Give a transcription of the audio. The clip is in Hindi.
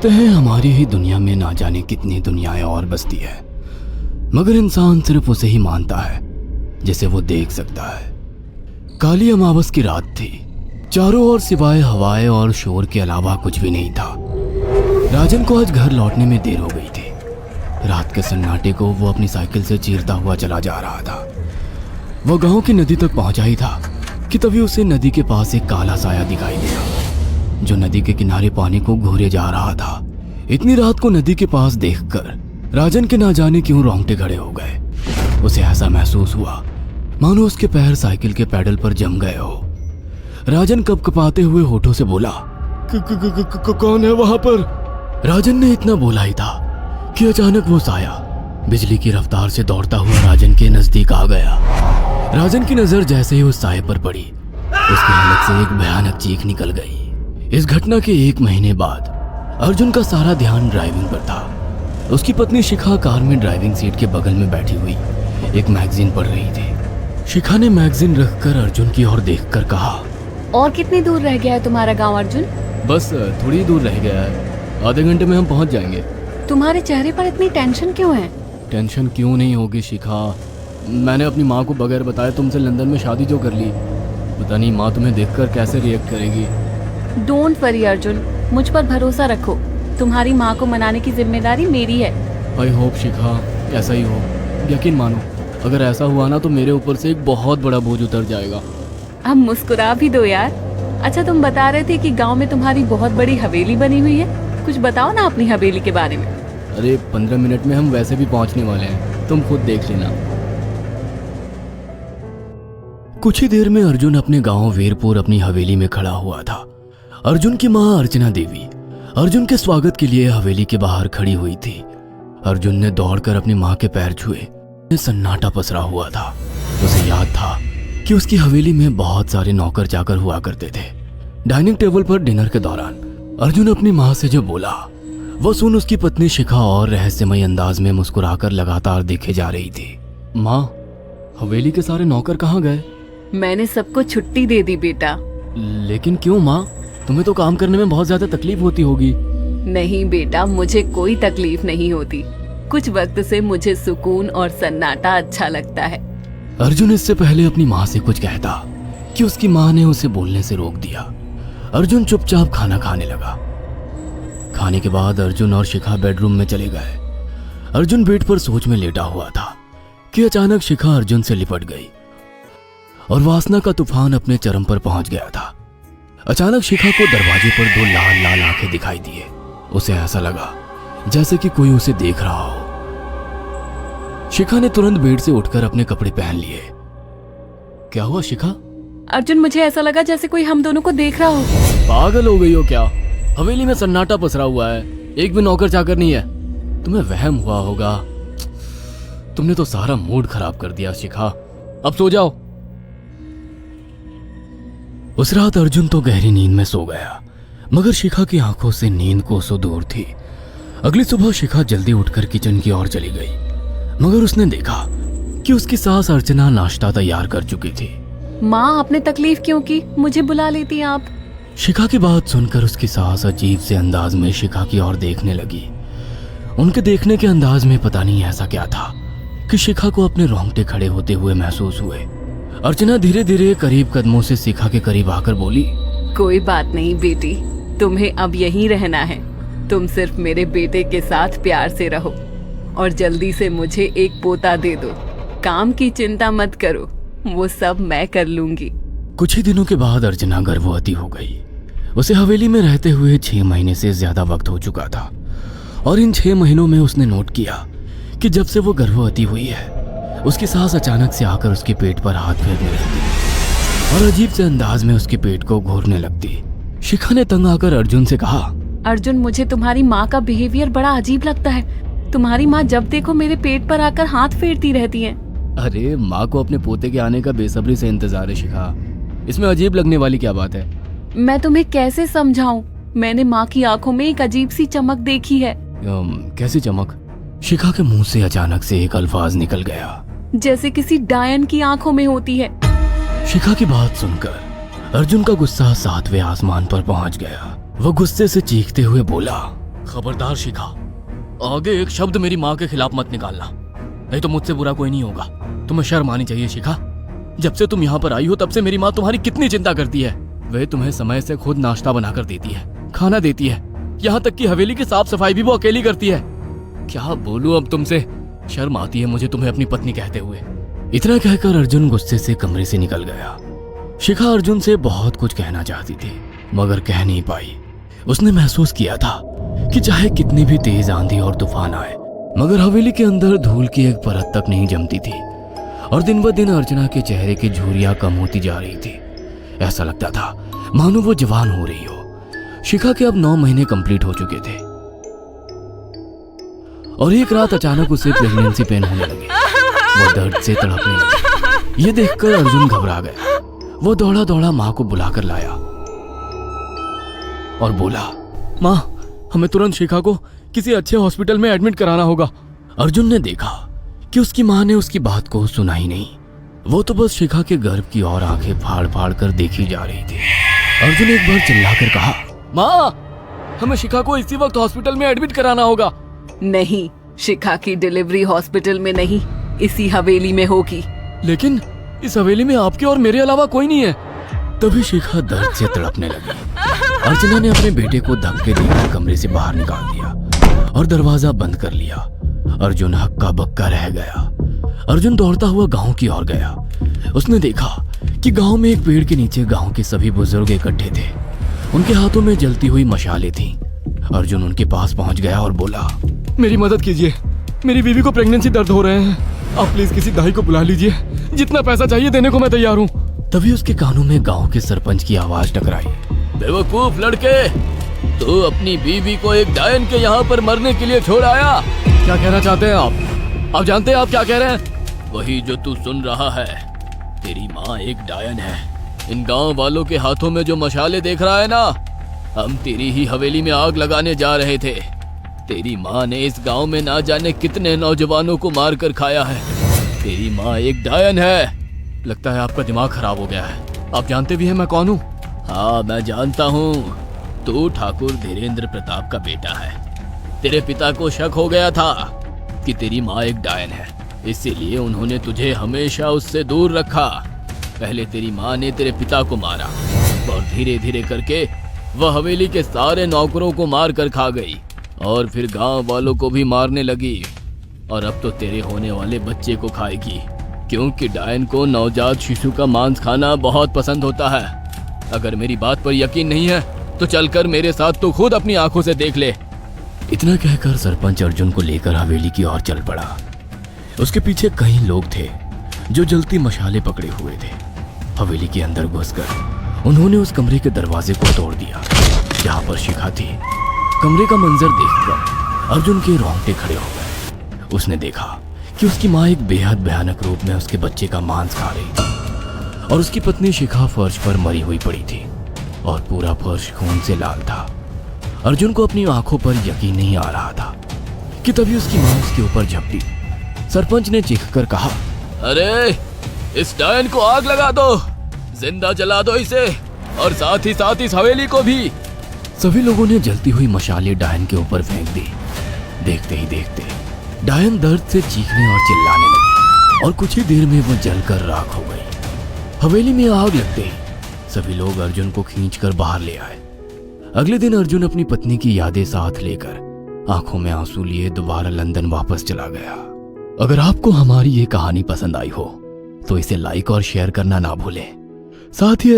कहते हैं हमारी ही दुनिया में ना जाने कितनी दुनियाएं और बसती है, मगर इंसान सिर्फ उसे ही मानता है जिसे वो देख सकता है। काली अमावस की रात थी। चारों ओर सिवाय हवाएं और शोर के अलावा कुछ भी नहीं था। राजन को आज घर लौटने में देर हो गई थी। रात के सन्नाटे को वो अपनी साइकिल से चीरता हुआ चला जा रहा था। वो गांव की नदी तक पहुंचा ही था कि तभी उसे नदी के पास एक काला साया दिखाई दिया जो नदी के किनारे पानी को घूरे जा रहा था। इतनी रात को नदी के पास देखकर राजन के ना जाने क्यों रोंगटे खड़े हो गए। उसे ऐसा महसूस हुआ मानो उसके पैर साइकिल के पैडल पर जम गए हो। राजन कपकपाते हुए होठों से बोला, कौन है वहां पर? राजन ने इतना बोला ही था कि अचानक वो साया बिजली की रफ्तार से दौड़ता हुआ राजन के नजदीक आ गया। राजन की नजर जैसे ही उस साये पर पड़ी, उसके हलक से एक भयानक चीख निकल गई। इस घटना के 1 महीने बाद अर्जुन का सारा ध्यान ड्राइविंग पर था। उसकी पत्नी शिखा कार में ड्राइविंग सीट के बगल में बैठी हुई एक मैगजीन पढ़ रही थी। शिखा ने मैगजीन रखकर अर्जुन की ओर देखकर कहा, और कितनी दूर रह गया है तुम्हारा गांव अर्जुन? बस थोड़ी दूर रह गया है, आधे घंटे में हम पहुंच जाएंगे। तुम्हारे चेहरे पर इतनी टेंशन क्यों है? टेंशन क्यों नहीं होगी शिखा, मैंने अपनी माँ को बगैर बताए तुमसे लंदन में शादी जो कर ली। पता नहीं माँ तुम्हें देखकर कैसे रिएक्ट करेगी। डोंट वरी अर्जुन, मुझ पर भरोसा रखो। तुम्हारी माँ को मनाने की जिम्मेदारी मेरी है। आई होप शिखा ऐसा ही हो। यकीन मानो अगर ऐसा हुआ ना तो मेरे ऊपर से एक बहुत बड़ा बोझ उतर जाएगा। अब मुस्कुरा भी दो यार। अच्छा, तुम बता रहे थे कि गांव में तुम्हारी बहुत बड़ी हवेली बनी हुई है। कुछ बताओ ना अपनी हवेली के बारे में। अरे 15 मिनट में हम वैसे भी पहुंचने वाले हैं, तुम खुद देख लेना। कुछ ही देर में अर्जुन अपने गांव वीरपुर अपनी हवेली में खड़ा हुआ था। अर्जुन की मां अर्चना देवी अर्जुन के स्वागत के लिए हवेली के बाहर खड़ी हुई थी। अर्जुन ने दौड़कर अपनी मां के पैर छुए। सन्नाटा पसरा हुआ था। उसे याद था कि उसकी हवेली में बहुत सारे नौकर चाकर हुआ करते थे। डाइनिंग टेबल पर डिनर के दौरान अर्जुन अपनी मां से जो बोला वो सुन उसकी पत्नी शिखा और रहस्यमय अंदाज में मुस्कुराकर लगातार देखे जा रही थी। माँ, हवेली के सारे नौकर कहाँ गए? मैंने सबको छुट्टी दे दी बेटा। लेकिन क्यों माँ, तुम्हें तो काम करने में बहुत ज्यादा तकलीफ होती होगी। नहीं बेटा, मुझे कोई तकलीफ नहीं होती। कुछ वक्त से मुझे सुकून और सन्नाटा अच्छा लगता है। अर्जुन इससे पहले अपनी माँ से कुछ कहता कि उसकी माँ ने उसे बोलने से रोक दिया। अर्जुन चुपचाप खाना खाने लगा। खाने के बाद अर्जुन और शिखा बेडरूम में चले गए। अर्जुन बेड पर सोच में लेटा हुआ था कि अचानक शिखा अर्जुन से लिपट गई और वासना का तूफान अपने चरम पर पहुंच गया था। अचानक शिखा को दरवाजे पर 2 लाल लाल आंखें दिखाई दिए। उसे ऐसा लगा जैसे कि कोई उसे देख रहा हो। शिखा ने तुरंत बेड से उठकर अपने कपड़े पहन लिए। क्या हुआ शिखा? अर्जुन, मुझे ऐसा लगा जैसे कोई हम दोनों को देख रहा हो। पागल हो गई हो क्या? हवेली में सन्नाटा पसरा हुआ है, एक भी नौकर चाकर नहीं है। तुम्हें वहम हुआ होगा। तुमने तो सारा मूड खराब कर दिया शिखा, अब सो जाओ। उस रात अर्जुन तो गहरी नींद में सो गया, मगर शिखा की आंखों से नींद कोसों दूर थी। अगली सुबह शिखा जल्दी उठकर किचन की ओर चली गई, मगर उसने देखा कि उसकी सास अर्चना नाश्ता तैयार कर चुकी थी। माँ, आपने तकलीफ क्यों की? मुझे बुला लेती आप। शिखा की बात सुनकर उसकी सास अजीब से अंदाज में शिखा की ओर देखने लगी। उनके देखने के अंदाज में पता नहीं ऐसा क्या था कि शिखा को अपने रोंगटे खड़े होते हुए महसूस हुए। अर्चना धीरे धीरे करीब कदमों से शिखा के करीब आकर बोली, कोई बात नहीं बेटी, तुम्हें अब यहीं रहना है। तुम सिर्फ मेरे बेटे के साथ प्यार से रहो और जल्दी से मुझे एक पोता दे दो। काम की चिंता मत करो, वो सब मैं कर लूंगी। कुछ ही दिनों के बाद अर्चना गर्भवती हो गई। उसे हवेली में रहते हुए 6 महीने से ज्यादा वक्त हो चुका था और इन 6 महीनों में उसने नोट किया कि जब से वो गर्भवती हुई है उसकी सास अचानक से आकर उसके पेट पर हाथ फेरने लगती और अजीब से अंदाज में उसके पेट को घूरने लगती। शिखा ने तंग आकर अर्जुन से कहा, अर्जुन, मुझे तुम्हारी माँ का बिहेवियर बड़ा अजीब लगता है। तुम्हारी माँ जब देखो मेरे पेट पर आकर हाथ फेरती रहती है। अरे माँ को अपने पोते के आने का बेसब्री से इंतजार है शिखा, इसमें अजीब लगने वाली क्या बात है? मैं तुम्हें कैसे समझाऊं? मैंने माँ की आंखों में एक अजीब सी चमक देखी है। कैसी चमक? शिखा के मुंह से अचानक से एक अल्फाज निकल गया, जैसे किसी डायन की आंखों में होती है। शिखा की बात सुनकर अर्जुन का गुस्सा 7वें आसमान पर पहुंच गया। वो गुस्से से चीखते हुए बोला, खबरदार शिखा, आगे एक शब्द मेरी माँ के खिलाफ मत निकालना, नहीं तो मुझसे बुरा कोई नहीं होगा। तुम्हें शर्म आनी चाहिए शिखा। जब से तुम यहाँ पर आई हो तब से मेरी माँ तुम्हारी कितनी चिंता करती है। वह तुम्हें समय से खुद नाश्ता बनाकर देती है, खाना देती है, यहाँ तक कि हवेली की साफ सफाई भी वो अकेली करती है। क्या बोलूं अब तुमसे, शर्म आती है मुझे तुम्हें अपनी पत्नी कहते हुए। इतना कहकर अर्जुन गुस्से से कमरे से निकल गया। शिखा अर्जुन से बहुत कुछ कहना चाहती थी मगर कह नहीं पाई। उसने महसूस किया था कि चाहे कितनी भी तेज आंधी और तूफान आए मगर हवेली के अंदर धूल की एक परत तक नहीं जमती थी और दिन ब दिन अर्चना के चेहरे की झुर्रियां कम होती जा रही थी। ऐसा लगता था मानो वो जवान हो रही हो। शिखा के अब 9 महीने कंप्लीट हो चुके थे और एक रात अचानक उसे प्रेगनेंसी पेन होने लगे। वो दर्द से तड़पने लगी। ये देखकर अर्जुन घबरा गया। वो दौड़ा दौड़ा माँ को बुलाकर लाया और बोला, माँ हमें तुरंत शिखा को किसी अच्छे हॉस्पिटल में एडमिट कराना होगा। अर्जुन ने देखा कि उसकी माँ ने उसकी बात को सुना ही नहीं। वो तो बस शिखा के गर्भ की ओर आंखें फाड़ फाड़ कर देखी जा रही थी। अर्जुन एक बार चिल्लाकर कहा, माँ हमें शिखा को इसी वक्त हॉस्पिटल में एडमिट कराना होगा। नहीं, शिखा की डिलीवरी हॉस्पिटल में नहीं, इसी हवेली में होगी। लेकिन इस हवेली में आपके और मेरे अलावा कोई नहीं है। तभी शिखा दर्द से तड़पने लगी। अर्चना ने अपने बेटे को धक्के देकर कमरे से बाहर निकाल दिया और दरवाजा बंद कर लिया। अर्जुन हक्का बक्का रह गया। अर्जुन दौड़ता हुआ गांव की ओर गया। उसने देखा कि गांव में एक पेड़ के नीचे गांव के सभी बुजुर्ग इकट्ठे थे। उनके हाथों में जलती हुई मशालें थीं। अर्जुन उनके पास पहुंच गया और बोला, मेरी मदद कीजिए, मेरी बीवी को प्रेगनेंसी दर्द हो रहे हैं, आप प्लीज किसी दाई को बुला लीजिए, जितना पैसा चाहिए देने को मैं तैयार हूँ। तभी उसके कानों में गांव के सरपंच की आवाज टकराई, बेवकूफ लड़के, तू अपनी बीवी को एक डायन के यहाँ पर मरने के लिए छोड़ आया। क्या कहना चाहते हैं आप जानते हैं आप क्या कह रहे हैं? वही जो तू सुन रहा है। तेरी माँ एक डायन है। इन गांव वालों के हाथों में जो मशाले देख रहा है ना, हम तेरी ही हवेली में आग लगाने जा रहे थे। तेरी माँ ने इस गांव में ना जाने कितने नौजवानों को मार कर खाया है। तेरी माँ एक डायन है। लगता है आपका दिमाग खराब हो गया है। आप जानते भी हैं मैं कौन हूँ? हाँ मैं जानता हूँ, तू ठाकुर धीरेन्द्र प्रताप का बेटा है। तेरे पिता को शक हो गया था कि तेरी माँ एक डायन है, इसीलिए उन्होंने तुझे हमेशा उससे दूर रखा। पहले तेरी माँ ने तेरे पिता को मारा और धीरे धीरे करके वह हवेली के सारे नौकरों को मार कर खा गई और फिर गांव वालों को भी मारने लगी। और अब तो तेरे होने वाले बच्चे को खाएगी, क्योंकि डायन को नवजात शिशु का मांस खाना बहुत पसंद होता है। अगर मेरी बात पर यकीन नहीं है तो चलकर मेरे साथ तो खुद अपनी आंखों से देख ले। इतना कहकर सरपंच अर्जुन को लेकर हवेली की ओर चल पड़ा। उसके पीछे कई लोग थे जो जलती मशाले पकड़े हुए थे। हवेली के अंदर घुसकर उन्होंने उस कमरे के दरवाजे को तोड़ दिया जहां पर शिखा थी। कमरे का मंजर देखकर अर्जुन के रोंगटे खड़े हो गए। उसने देखा कि उसकी माँ एक बेहद भयानक रूप में उसके बच्चे का मांस खा रही थी और उसकी पत्नी शिखा फर्श पर मरी हुई पड़ी थी और पूरा फर्श खून से लाल था। अर्जुन को अपनी आंखों पर यकीन नहीं आ रहा था कि तभी उसकी माँ उसके ऊपर झपटी। सरपंच ने चीखकर कहा, अरे इस डायन को आग लगा दो, जिंदा जला दो इसे और साथ ही इस हवेली को भी। सभी लोगों ने जलती हुई मशाले डायन के ऊपर फेंक दी। देखते ही देखते डायन दर्द से चीखने और चिल्लाने लगी और कुछ ही देर में वो जलकर राख हो गई। हवेली में आग लगते ही सभी लोग अर्जुन को खींचकर बाहर ले आए। अगले दिन अर्जुन अपनी पत्नी की यादें साथ लेकर आंखों में आंसू लिए दोबारा लंदन वापस चला गया। अगर आपको हमारी ये कहानी पसंद आई हो तो इसे लाइक और शेयर करना ना भूलें। साथ ही